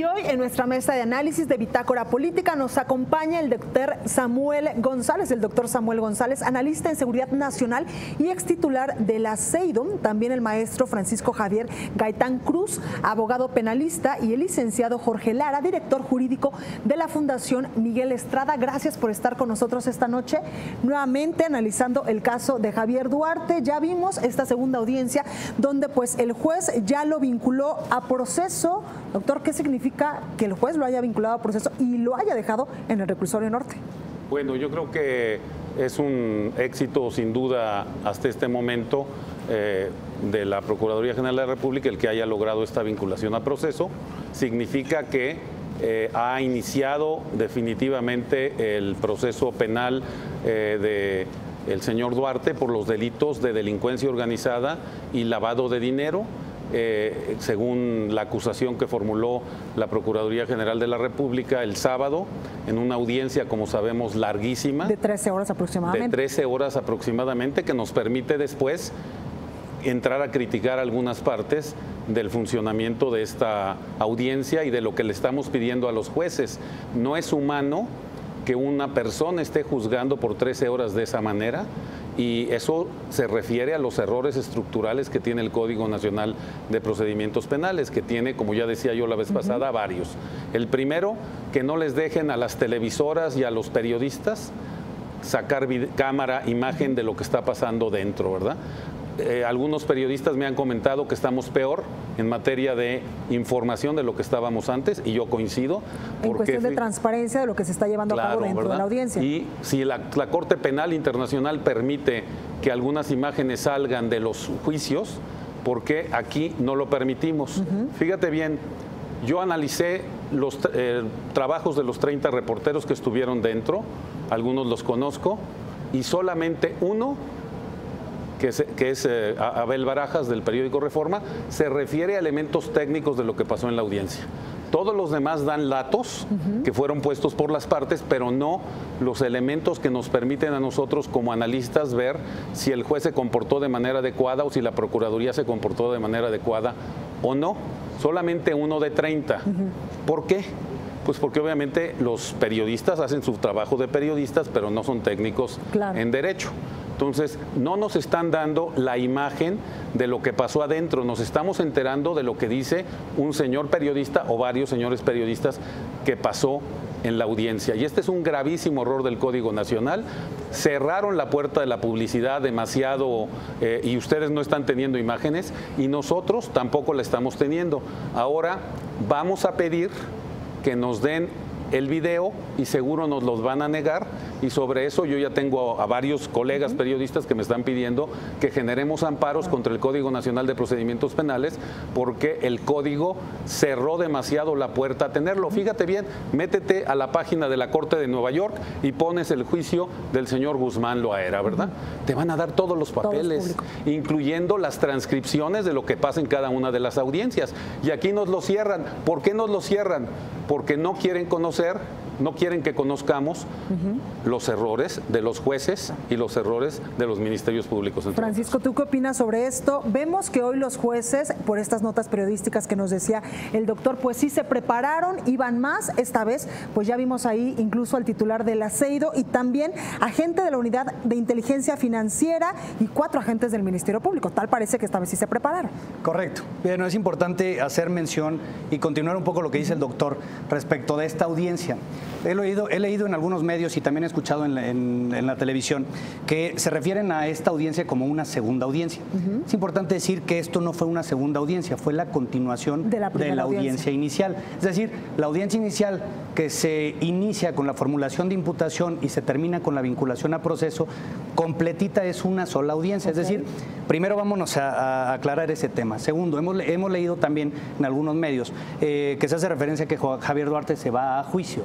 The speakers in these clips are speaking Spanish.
Y hoy en nuestra mesa de análisis de Bitácora Política nos acompaña el doctor Samuel González, analista en seguridad nacional y ex titular de la CEIDO, también el maestro Francisco Javier Gaitán Cruz, abogado penalista, y el licenciado Jorge Lara, director jurídico de la Fundación Miguel Estrada. Gracias por estar con nosotros esta noche, nuevamente analizando el caso de Javier Duarte. Ya vimos esta segunda audiencia donde pues el juez ya lo vinculó a proceso. Doctor, ¿qué significa que el juez lo haya vinculado a proceso y lo haya dejado en el reclusorio norte? Bueno, yo creo que es un éxito sin duda hasta este momento de la Procuraduría General de la República el que haya logrado esta vinculación a proceso. Significa que ha iniciado definitivamente el proceso penal del señor Duarte por los delitos de delincuencia organizada y lavado de dinero. Según la acusación que formuló la Procuraduría General de la República el sábado, en una audiencia, como sabemos, larguísima. De 13 horas aproximadamente. De 13 horas aproximadamente, que nos permite después entrar a criticar algunas partes del funcionamiento de esta audiencia y de lo que le estamos pidiendo a los jueces. No es humano que una persona esté juzgando por 13 horas de esa manera, y eso se refiere a los errores estructurales que tiene el Código Nacional de Procedimientos Penales, que tiene, como ya decía yo la vez pasada, varios. El primero, que no les dejen a las televisoras y a los periodistas sacar cámara, imagen de lo que está pasando dentro, ¿verdad? Algunos periodistas me han comentado que estamos peor en materia de información de lo que estábamos antes, y yo coincido. En cuestión de transparencia de lo que se está llevando a cabo dentro de la audiencia. Y si la Corte Penal Internacional permite que algunas imágenes salgan de los juicios, ¿por qué aquí no lo permitimos? Fíjate bien, yo analicé los trabajos de los 30 reporteros que estuvieron dentro, algunos los conozco, y solamente uno, que es Abel Barajas, del periódico Reforma, se refiere a elementos técnicos de lo que pasó en la audiencia. Todos los demás dan datos que fueron puestos por las partes, pero no los elementos que nos permiten a nosotros como analistas ver si el juez se comportó de manera adecuada o si la Procuraduría se comportó de manera adecuada o no. Solamente uno de 30. ¿Por qué? Pues porque obviamente los periodistas hacen su trabajo de periodistas, pero no son técnicos en derecho. Entonces, no nos están dando la imagen de lo que pasó adentro, nos estamos enterando de lo que dice un señor periodista o varios señores periodistas que pasó en la audiencia. Y este es un gravísimo error del Código Nacional. Cerraron la puerta de la publicidad demasiado y ustedes no están teniendo imágenes y nosotros tampoco la estamos teniendo. Ahora vamos a pedir que nos den el video y seguro nos los van a negar, y sobre eso yo ya tengo a varios colegas periodistas que me están pidiendo que generemos amparos contra el Código Nacional de Procedimientos Penales porque el código cerró demasiado la puerta a tenerlo. Fíjate bien, métete a la página de la Corte de Nueva York y pones el juicio del señor Guzmán Loaera, ¿verdad? Te van a dar todos los papeles, incluyendo las transcripciones de lo que pasa en cada una de las audiencias. Y aquí nos lo cierran. ¿Por qué nos lo cierran? Porque no quieren conocer, no quieren que conozcamos los errores de los jueces y los errores de los ministerios públicos. Francisco, ¿tú qué opinas sobre esto? Vemos que hoy los jueces, por estas notas periodísticas que nos decía el doctor, pues sí se prepararon, iban más. Esta vez, pues ya vimos ahí incluso al titular de la CEIDO y también agente de la Unidad de Inteligencia Financiera y 4 agentes del Ministerio Público. Tal parece que esta vez sí se prepararon. Correcto. Bueno, es importante hacer mención y continuar un poco lo que dice el doctor respecto de esta audiencia. He leído en algunos medios y también he escuchado en la televisión que se refieren a esta audiencia como una segunda audiencia. Es importante decir que esto no fue una segunda audiencia, fue la continuación de la audiencia inicial. Es decir, la audiencia inicial que se inicia con la formulación de imputación y se termina con la vinculación a proceso, completita es una sola audiencia. Es decir, primero vámonos a aclarar ese tema. Segundo, hemos leído también en algunos medios que se hace referencia a que Javier Duarte se va a juicio.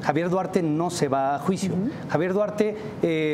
Javier Duarte no se va a juicio. Javier Duarte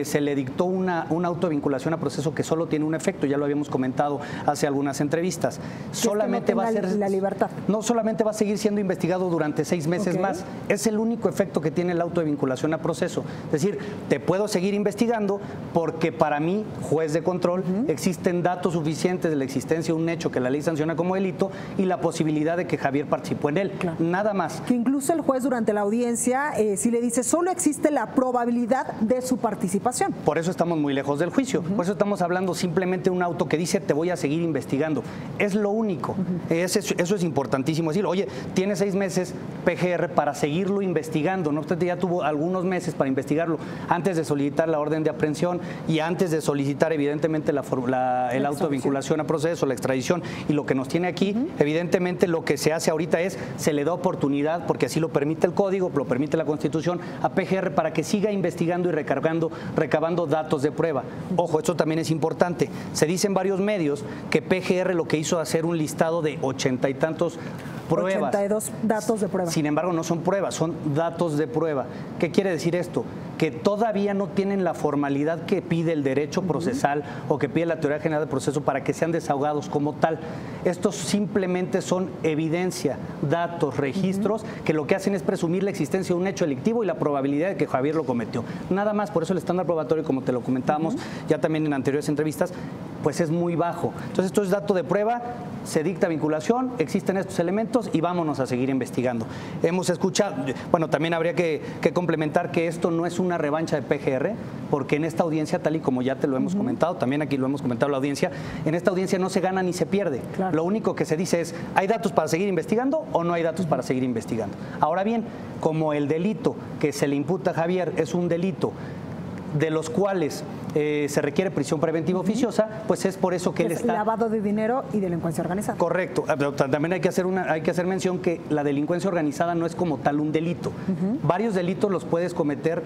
se le dictó una auto de vinculación a proceso que solo tiene un efecto, ya lo habíamos comentado hace algunas entrevistas. Solamente no va a ser la libertad. No solamente va a seguir siendo investigado durante 6 meses más. Es el único efecto que tiene el auto de vinculación a proceso. Es decir, te puedo seguir investigando porque para mí, juez de control, existen datos suficientes de la existencia de un hecho que la ley sanciona como delito y la posibilidad de que Javier participó en él. Claro. Nada más. Que incluso el juez durante la audiencia sí le dice, solo existe la probabilidad de su participación. Por eso estamos muy lejos del juicio. Por eso estamos hablando simplemente de un auto que dice, te voy a seguir investigando. Es lo único. Eso es importantísimo decir, oye, tiene 6 meses PGR para seguirlo investigando. No obstante, ya tuvo algunos meses para investigarlo antes de solicitar la orden de aprehensión y antes de solicitar evidentemente el auto de vinculación a proceso, la extradición. Y lo que nos tiene aquí, evidentemente lo que se hace ahorita es, se le da oportunidad, porque así lo permite el código, lo permite la Constitución, a PGR para que siga investigando y recabando datos de prueba. Ojo, esto también es importante. Se dice en varios medios que PGR lo que hizo hacer un listado de 80 y tantos pruebas. 82 datos de prueba. Sin embargo, no son pruebas, son datos de prueba. ¿Qué quiere decir esto? Que todavía no tienen la formalidad que pide el derecho procesal o que pide la teoría general del proceso para que sean desahogados como tal. Estos simplemente son evidencia, datos, registros, que lo que hacen es presumir la existencia de un hecho delictivo y la probabilidad de que Javier lo cometió. Nada más, por eso el estándar probatorio, como te lo comentábamos ya también en anteriores entrevistas, pues es muy bajo. Entonces, esto es dato de prueba, se dicta vinculación, existen estos elementos y vámonos a seguir investigando. Hemos escuchado, bueno, también habría que complementar que esto no es una revancha de PGR, porque en esta audiencia, tal y como ya te lo hemos comentado, también aquí lo hemos comentado en la audiencia, en esta audiencia no se gana ni se pierde. Claro. Lo único que se dice es, ¿hay datos para seguir investigando o no hay datos para seguir investigando? Ahora bien, como el delito que se le imputa a Javier es un delito de los cuales se requiere prisión preventiva oficiosa, pues es por eso que él está... Lavado de dinero y delincuencia organizada. Correcto. Pero también hay que hacer mención que la delincuencia organizada no es como tal un delito. Varios delitos los puedes cometer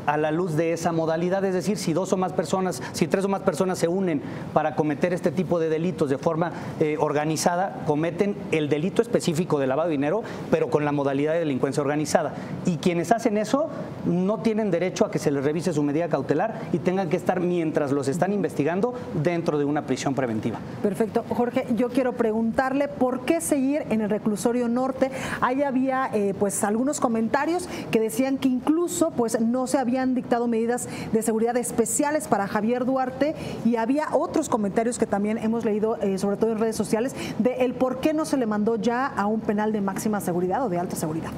a la luz de esa modalidad, es decir, si 2 o más personas, si 3 o más personas se unen para cometer este tipo de delitos de forma organizada, cometen el delito específico de lavado de dinero, pero con la modalidad de delincuencia organizada. Y quienes hacen eso no tienen derecho a que se les revise su medida cautelar y tengan que estar, mientras los están investigando, dentro de una prisión preventiva. Perfecto. Jorge, yo quiero preguntarle por qué seguir en el reclusorio norte. Ahí había pues algunos comentarios que decían que incluso pues no se habían dictado medidas de seguridad especiales para Javier Duarte, y había otros comentarios que también hemos leído, sobre todo en redes sociales, de el por qué no se le mandó ya a un penal de máxima seguridad o de alta seguridad.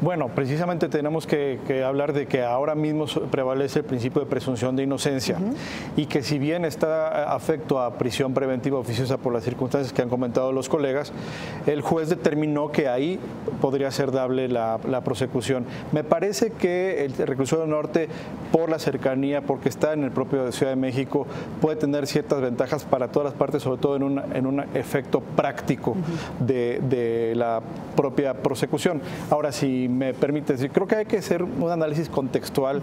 Bueno, precisamente tenemos que hablar de que ahora mismo prevalece el principio de presunción de inocencia y que si bien está afecto a prisión preventiva oficiosa por las circunstancias que han comentado los colegas, el juez determinó que ahí podría ser dable la prosecución. Me parece que el reclusorio norte, por la cercanía, porque está en el propio Ciudad de México, puede tener ciertas ventajas para todas las partes, sobre todo en un efecto práctico de la propia prosecución. Ahora, si me permite decir, creo que hay que hacer un análisis contextual.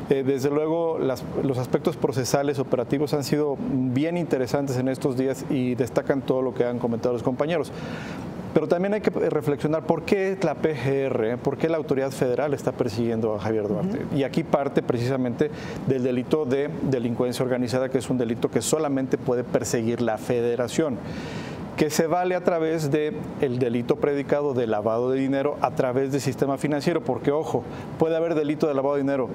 Desde luego, los aspectos procesales operativos han sido bien interesantes en estos días y destacan todo lo que han comentado los compañeros. Pero también hay que reflexionar por qué la PGR, por qué la autoridad federal está persiguiendo a Javier Duarte. Y aquí parte precisamente del delito de delincuencia organizada, que es un delito que solamente puede perseguir la federación, que se vale a través del delito predicado de lavado de dinero a través del sistema financiero, porque, ojo, puede haber delito de lavado de dinero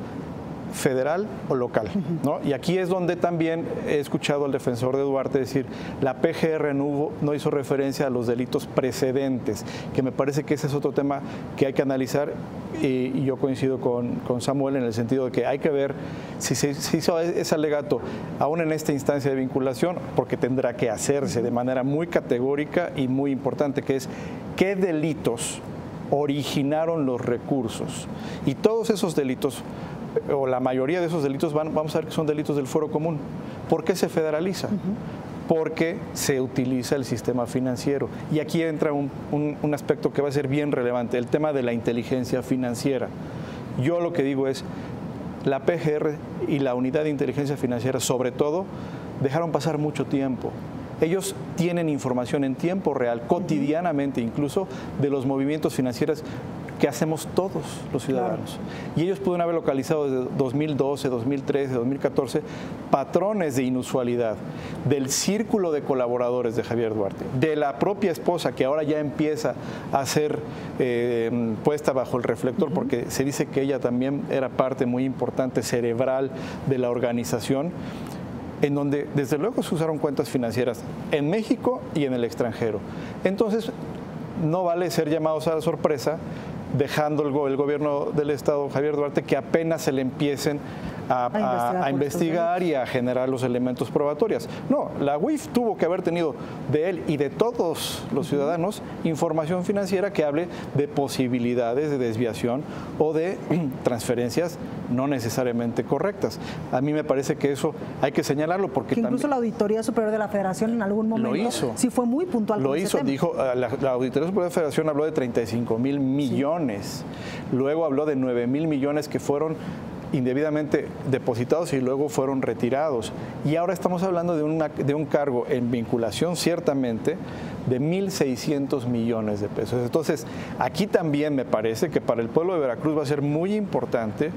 federal o local, ¿no? Y aquí es donde también he escuchado al defensor de Duarte decir, la PGR no hizo referencia a los delitos precedentes, que me parece que ese es otro tema que hay que analizar, y yo coincido con Samuel en el sentido de que hay que ver si se hizo ese alegato aún en esta instancia de vinculación, porque tendrá que hacerse de manera muy categórica y muy importante, que es qué delitos originaron los recursos. Y todos esos delitos, o la mayoría de esos delitos, vamos a ver que son delitos del fuero común. ¿Por qué se federaliza? Porque se utiliza el sistema financiero. Y aquí entra un aspecto que va a ser bien relevante, el tema de la inteligencia financiera. Yo lo que digo es, la PGR y la unidad de inteligencia financiera, sobre todo, dejaron pasar mucho tiempo. Ellos tienen información en tiempo real, cotidianamente incluso, de los movimientos financieros que hacemos todos los ciudadanos. Claro. Y ellos pueden haber localizado desde 2012, 2013, 2014 patrones de inusualidad del círculo de colaboradores de Javier Duarte, de la propia esposa que ahora ya empieza a ser puesta bajo el reflector, porque se dice que ella también era parte muy importante, cerebral de la organización, en donde desde luego se usaron cuentas financieras en México y en el extranjero. Entonces, no vale ser llamados a la sorpresa, dejando el gobierno del Estado, Javier Duarte, que apenas se le empiecen a investigar y a generar los elementos probatorios. No, la UIF tuvo que haber tenido de él y de todos los ciudadanos información financiera que hable de posibilidades de desviación o de transferencias no necesariamente correctas. A mí me parece que eso hay que señalarlo porque incluso la Auditoría Superior de la Federación en algún momento lo hizo. Sí fue muy puntual. Lo hizo, dijo, la Auditoría Superior de la Federación habló de 35,000 millones. Sí. Luego habló de 9,000 millones que fueron indebidamente depositados y luego fueron retirados. Y ahora estamos hablando de un cargo en vinculación ciertamente de 1.600 millones de pesos. Entonces, aquí también me parece que para el pueblo de Veracruz va a ser muy importante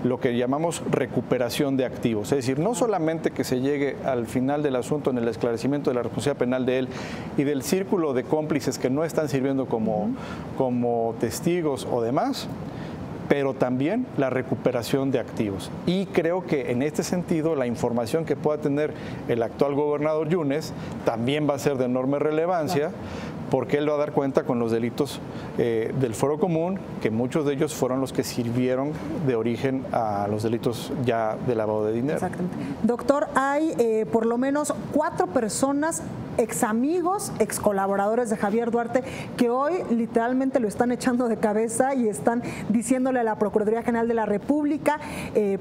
lo que llamamos recuperación de activos. Es decir, no solamente que se llegue al final del asunto en el esclarecimiento de la responsabilidad penal de él y del círculo de cómplices que no están sirviendo como testigos o demás, pero también la recuperación de activos. Y creo que en este sentido la información que pueda tener el actual gobernador Yunes también va a ser de enorme relevancia, claro, porque él va a dar cuenta con los delitos del Foro Común, que muchos de ellos fueron los que sirvieron de origen a los delitos ya de lavado de dinero. Exactamente. Doctor, hay por lo menos 4 personas, ex amigos, ex colaboradores de Javier Duarte, que hoy literalmente lo están echando de cabeza y están diciéndole a la Procuraduría General de la República,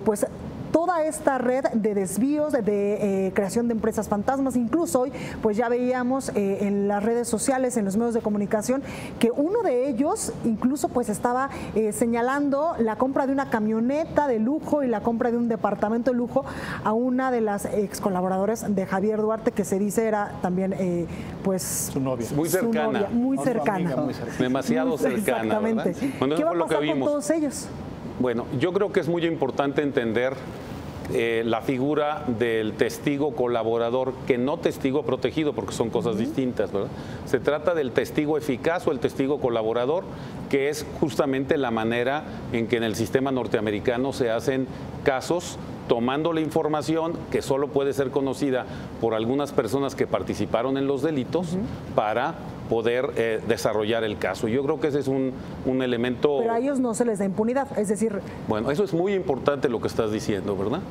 pues toda esta red de desvíos, de creación de empresas fantasmas. Incluso hoy pues ya veíamos en las redes sociales, en los medios de comunicación, que uno de ellos incluso pues estaba señalando la compra de una camioneta de lujo y la compra de un departamento de lujo a una de las ex colaboradores de Javier Duarte, que se dice era también pues su novia. Muy cercana. Su novia, muy cercana. Demasiado cercana. Exactamente. Bueno, ¿qué va a pasar con todos ellos? Bueno, yo creo que es muy importante entender la figura del testigo colaborador, que no testigo protegido, porque son cosas distintas, ¿verdad? Se trata del testigo eficaz o el testigo colaborador, que es justamente la manera en que en el sistema norteamericano se hacen casos tomando la información que solo puede ser conocida por algunas personas que participaron en los delitos para poder desarrollar el caso. Yo creo que ese es un elemento... Pero a ellos no se les da impunidad, es decir... Bueno, eso es muy importante lo que estás diciendo, ¿verdad?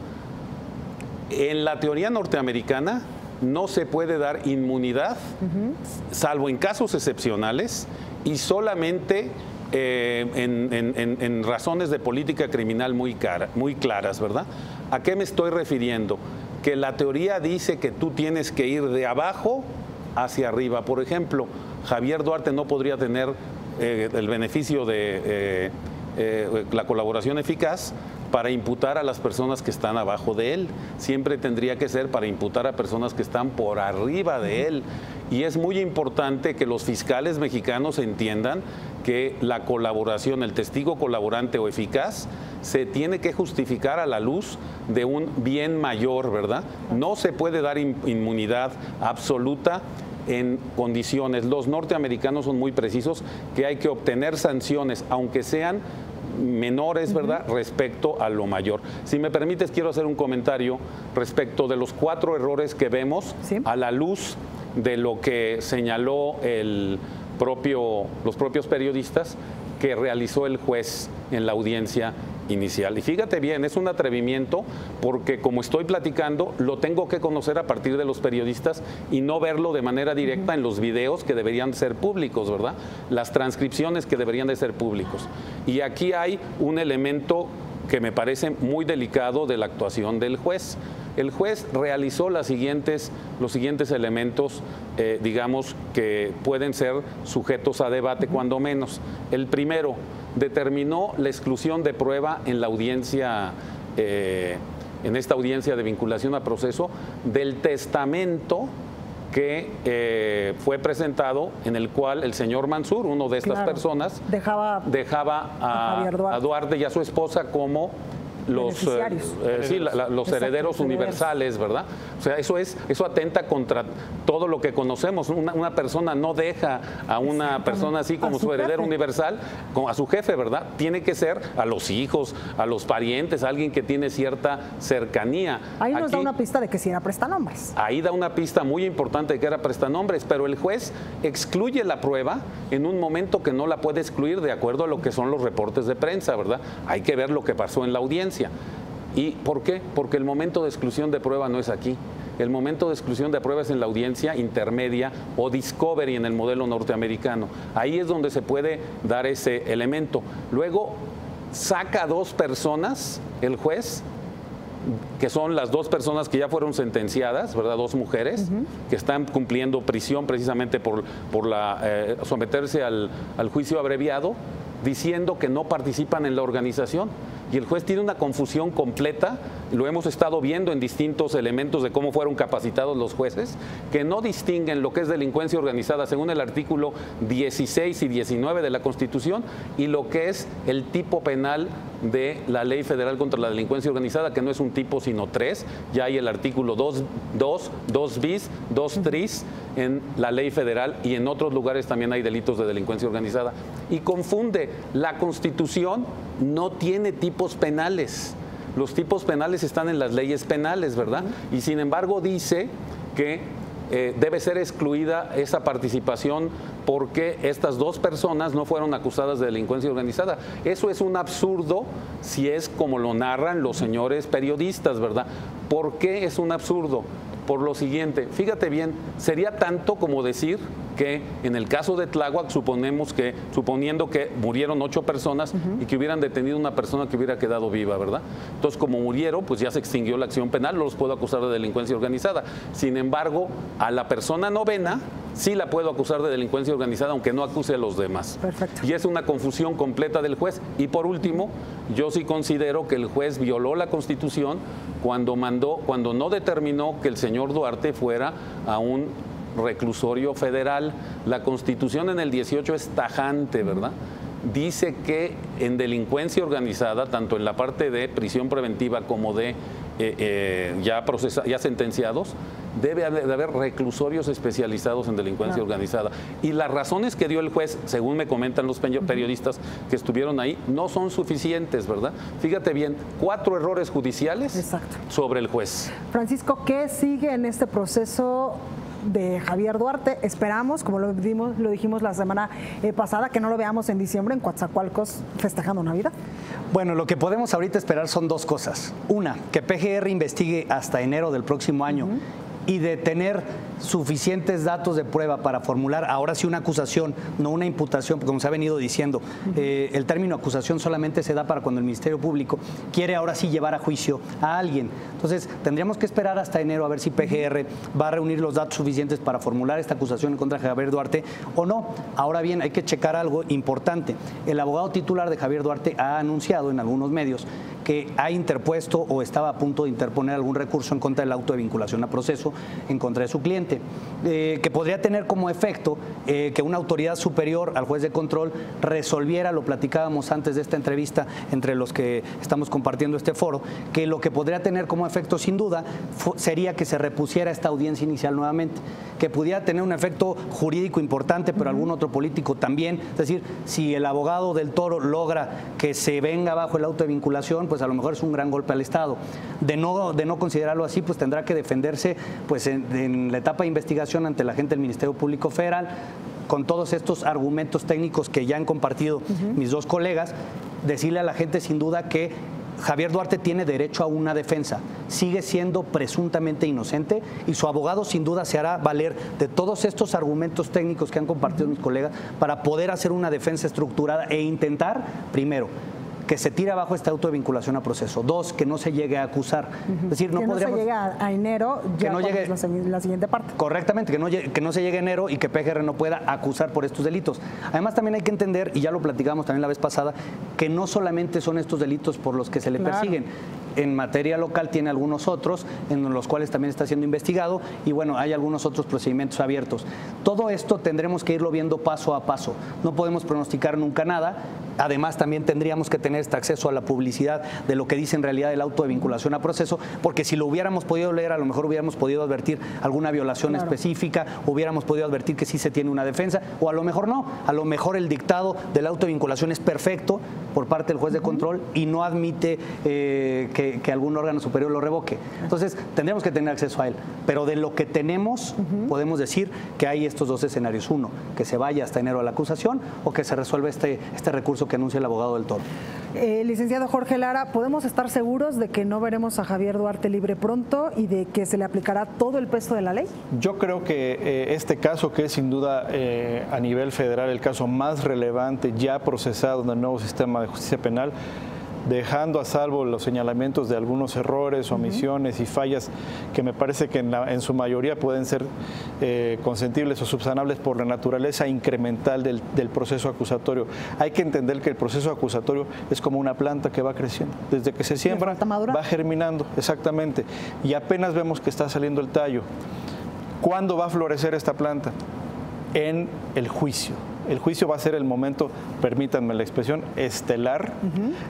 En la teoría norteamericana no se puede dar inmunidad, salvo en casos excepcionales y solamente en razones de política criminal muy claras, ¿verdad? ¿A qué me estoy refiriendo? Que la teoría dice que tú tienes que ir de abajo hacia arriba. Por ejemplo, Javier Duarte no podría tener el beneficio de la colaboración eficaz para imputar a las personas que están abajo de él. Siempre tendría que ser para imputar a personas que están por arriba de él. Y es muy importante que los fiscales mexicanos entiendan que la colaboración, el testigo colaborante o eficaz, se tiene que justificar a la luz de un bien mayor, ¿verdad? No se puede dar inmunidad absoluta en condiciones. Los norteamericanos son muy precisos que hay que obtener sanciones, aunque sean menores, ¿verdad?, respecto a lo mayor. Si me permites, quiero hacer un comentario respecto de los 4 errores que vemos a la luz de lo que señaló los propios periodistas que realizó el juez en la audiencia inicial. Y fíjate bien, es un atrevimiento porque, como estoy platicando, lo tengo que conocer a partir de los periodistas y no verlo de manera directa en los videos que deberían ser públicos, ¿verdad? Las transcripciones que deberían de ser públicos. Y aquí hay un elemento que me parece muy delicado de la actuación del juez. El juez realizó los siguientes elementos, digamos, que pueden ser sujetos a debate, cuando menos. El primero, determinó la exclusión de prueba en la audiencia, en esta audiencia de vinculación a proceso, del testamento que fue presentado, en el cual el señor Mansur, uno de estas personas, dejaba a Duarte y a su esposa como los herederos universales, ¿verdad? O sea, eso atenta contra todo lo que conocemos. Una persona no deja a una persona así como su heredero universal, a su jefe, ¿verdad? Tiene que ser a los hijos, a los parientes, a alguien que tiene cierta cercanía. Ahí nos da una pista de que sí era prestanombres. Ahí da una pista muy importante de que era prestanombres, pero el juez excluye la prueba en un momento que no la puede excluir de acuerdo a lo que son los reportes de prensa, ¿verdad? Hay que ver lo que pasó en la audiencia. ¿Y por qué? Porque el momento de exclusión de prueba no es aquí. El momento de exclusión de prueba es en la audiencia intermedia o discovery en el modelo norteamericano. Ahí es donde se puede dar ese elemento. Luego saca a 2 personas, el juez, que son las 2 personas que ya fueron sentenciadas, ¿verdad? 2 mujeres que están cumpliendo prisión precisamente por someterse al juicio abreviado, diciendo que no participan en la organización. Y el juez tiene una confusión completa, lo hemos estado viendo en distintos elementos de cómo fueron capacitados los jueces, que no distinguen lo que es delincuencia organizada según el artículo 16 y 19 de la Constitución y lo que es el tipo penal de la Ley Federal contra la Delincuencia Organizada, que no es un tipo sino 3, ya hay el artículo 2 bis, 2 tris en la Ley Federal y en otros lugares también hay delitos de delincuencia organizada. Y confunde, la Constitución no tiene tipos penales. Los tipos penales están en las leyes penales, ¿verdad? Y sin embargo dice que debe ser excluida esa participación porque estas 2 personas no fueron acusadas de delincuencia organizada. Eso es un absurdo si es como lo narran los señores periodistas, ¿verdad? ¿Por qué es un absurdo? Por lo siguiente, fíjate bien, sería tanto como decir que en el caso de Tláhuac suponiendo que murieron 8 personas y que hubieran detenido una persona que hubiera quedado viva, ¿verdad? Entonces, como murieron, pues ya se extinguió la acción penal, no los puedo acusar de delincuencia organizada. Sin embargo, a la persona novena sí la puedo acusar de delincuencia organizada, aunque no acuse a los demás. Perfecto. Y es una confusión completa del juez. Y por último, yo sí considero que el juez violó la Constitución cuando no determinó que el señor Duarte fuera a un reclusorio federal. La Constitución en el 18 es tajante, ¿verdad? Dice que en delincuencia organizada, tanto en la parte de prisión preventiva como de ya sentenciados, debe de haber reclusorios especializados en delincuencia organizada. Y las razones que dio el juez, según me comentan los periodistas que estuvieron ahí, no son suficientes, ¿verdad? Fíjate bien, 4 errores judiciales sobre el juez. Francisco, ¿qué sigue en este proceso de Javier Duarte? Esperamos, como lo dijimos la semana pasada, que no lo veamos en diciembre en Coatzacoalcos festejando Navidad. Bueno, lo que podemos ahorita esperar son 2 cosas. Una, que PGR investigue hasta enero del próximo año y de tener suficientes datos de prueba para formular ahora sí una acusación, no una imputación, porque como se ha venido diciendo, el término acusación solamente se da para cuando el Ministerio Público quiere ahora sí llevar a juicio a alguien. Entonces, tendríamos que esperar hasta enero a ver si PGR va a reunir los datos suficientes para formular esta acusación en contra de Javier Duarte o no. Ahora bien, hay que checar algo importante. El abogado titular de Javier Duarte ha anunciado en algunos medios que ha interpuesto o estaba a punto de interponer algún recurso en contra del auto de vinculación a proceso en contra de su cliente, que podría tener como efecto que una autoridad superior al juez de control resolviera, lo platicábamos antes de esta entrevista entre los que estamos compartiendo este foro, que lo que podría tener como efecto sin duda sería que se repusiera esta audiencia inicial nuevamente, que pudiera tener un efecto jurídico importante, pero algún otro político también. Es decir, si el abogado del Toro logra que se venga abajo el auto de vinculación, pues a lo mejor es un gran golpe al Estado. De no considerarlo así, pues tendrá que defenderse pues en la etapa de investigación ante la gente del Ministerio Público Federal, con todos estos argumentos técnicos que ya han compartido mis 2 colegas, decirle a la gente sin duda que Javier Duarte tiene derecho a una defensa, sigue siendo presuntamente inocente y su abogado sin duda se hará valer de todos estos argumentos técnicos que han compartido mis colegas para poder hacer una defensa estructurada e intentar, primero, que se tire abajo este auto de vinculación a proceso. 2, que no se llegue a acusar. Es decir, no podríamos... se llegue a enero, ya no llegue la siguiente parte. Correctamente, que no se llegue a enero y que PGR no pueda acusar por estos delitos. Además, también hay que entender, y ya lo platicamos también la vez pasada, que no solamente son estos delitos por los que se le persiguen. en materia local tiene algunos otros en los cuales también está siendo investigado y bueno, hay algunos otros procedimientos abiertos. Todo esto tendremos que irlo viendo paso a paso. No podemos pronosticar nunca nada. Además, también tendríamos que tener este acceso a la publicidad de lo que dice en realidad el auto de vinculación a proceso, porque si lo hubiéramos podido leer, a lo mejor hubiéramos podido advertir alguna violación específica, hubiéramos podido advertir que sí se tiene una defensa, o a lo mejor no. A lo mejor el dictado del auto de vinculación es perfecto por parte del juez de control y no admite que algún órgano superior lo revoque. Entonces, tendríamos que tener acceso a él. Pero de lo que tenemos, podemos decir que hay estos dos escenarios. Uno, que se vaya hasta enero a la acusación o que se resuelva este recurso que anuncia el abogado del Toro. Licenciado Jorge Lara, ¿podemos estar seguros de que no veremos a Javier Duarte libre pronto y de que se le aplicará todo el peso de la ley? Yo creo que este caso, que es sin duda a nivel federal el caso más relevante ya procesado en el nuevo sistema de justicia penal, dejando a salvo los señalamientos de algunos errores, omisiones y fallas que me parece que en su mayoría pueden ser consentibles o subsanables por la naturaleza incremental del proceso acusatorio. Hay que entender que el proceso acusatorio es como una planta que va creciendo. Desde que se siembra, va germinando, exactamente, y apenas vemos que está saliendo el tallo. ¿Cuándo va a florecer esta planta? En el juicio. El juicio va a ser el momento, permítanme la expresión, estelar,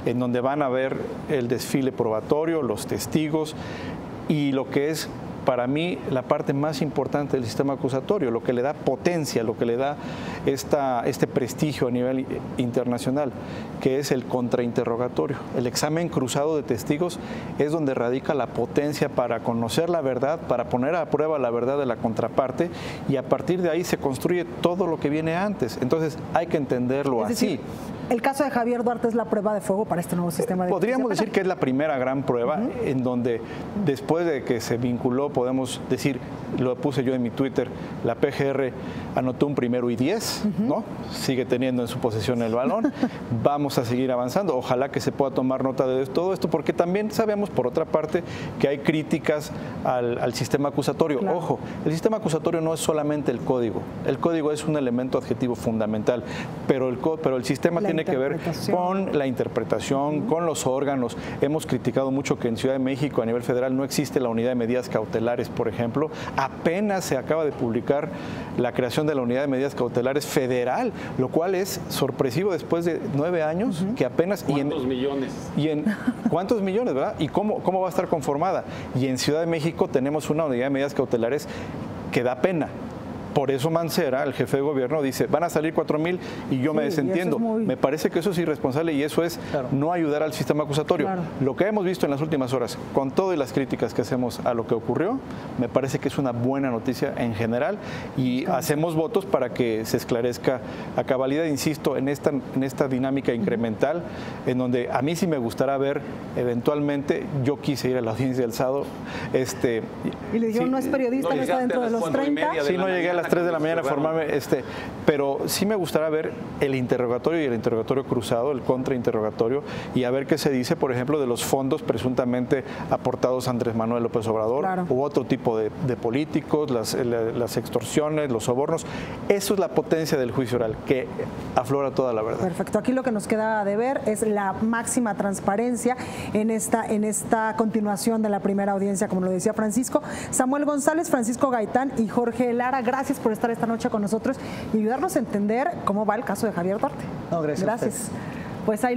en donde van a ver el desfile probatorio, los testigos y lo que es para mí la parte más importante del sistema acusatorio, lo que le da potencia, lo que le da este prestigio a nivel internacional, que es el contrainterrogatorio. El examen cruzado de testigos es donde radica la potencia para conocer la verdad, para poner a prueba la verdad de la contraparte, y a partir de ahí se construye todo lo que viene antes. Entonces hay que entenderlo así. El caso de Javier Duarte es la prueba de fuego para este nuevo sistema de justicia penal. Podríamos decir que es la primera gran prueba en donde después de que se vinculó, podemos decir, lo puse yo en mi Twitter, la PGR anotó un 1º y 10, ¿no? Sigue teniendo en su posesión el balón. Vamos a seguir avanzando. Ojalá que se pueda tomar nota de todo esto, porque también sabemos, por otra parte, que hay críticas al sistema acusatorio. Claro. Ojo, el sistema acusatorio no es solamente el código. El código es un elemento adjetivo fundamental, pero el sistema tiene que ver con la interpretación, con los órganos. Hemos criticado mucho que en Ciudad de México, a nivel federal, no existe la unidad de medidas cautelares, por ejemplo. Apenas se acaba de publicar la creación de la unidad de medidas cautelares federal, lo cual es sorpresivo después de 9 años, que apenas... ¿Cuántos millones? ¿Cuántos millones, verdad? ¿Y cómo va a estar conformada? Y en Ciudad de México tenemos una unidad de medidas cautelares que da pena. Por eso Mancera, el jefe de gobierno, dice, van a salir 4,000 y yo me desentiendo. Me parece que eso es irresponsable y eso es no ayudar al sistema acusatorio. Claro. Lo que hemos visto en las últimas horas, con todas las críticas que hacemos a lo que ocurrió, me parece que es una buena noticia en general y hacemos votos para que se esclarezca a cabalidad, insisto, en esta dinámica incremental, en donde a mí sí me gustaría ver, eventualmente, yo quise ir a la audiencia del sábado. Y le dijeron, no es periodista, no está dentro de los 30. Sí, no llegué a las 3 de la mañana a formarme, pero sí me gustaría ver el interrogatorio y el interrogatorio cruzado, el contrainterrogatorio, y a ver qué se dice, por ejemplo, de los fondos presuntamente aportados a Andrés Manuel López Obrador, u otro tipo de políticos, las extorsiones, los sobornos. Eso es la potencia del juicio oral, que aflora toda la verdad. Perfecto. Aquí lo que nos queda de ver es la máxima transparencia en esta continuación de la primera audiencia, como lo decía Francisco. Samuel González, Francisco Gaitán y Jorge Lara, gracias por estar esta noche con nosotros y ayudarnos a entender cómo va el caso de Javier Duarte. No, gracias. Pues ahí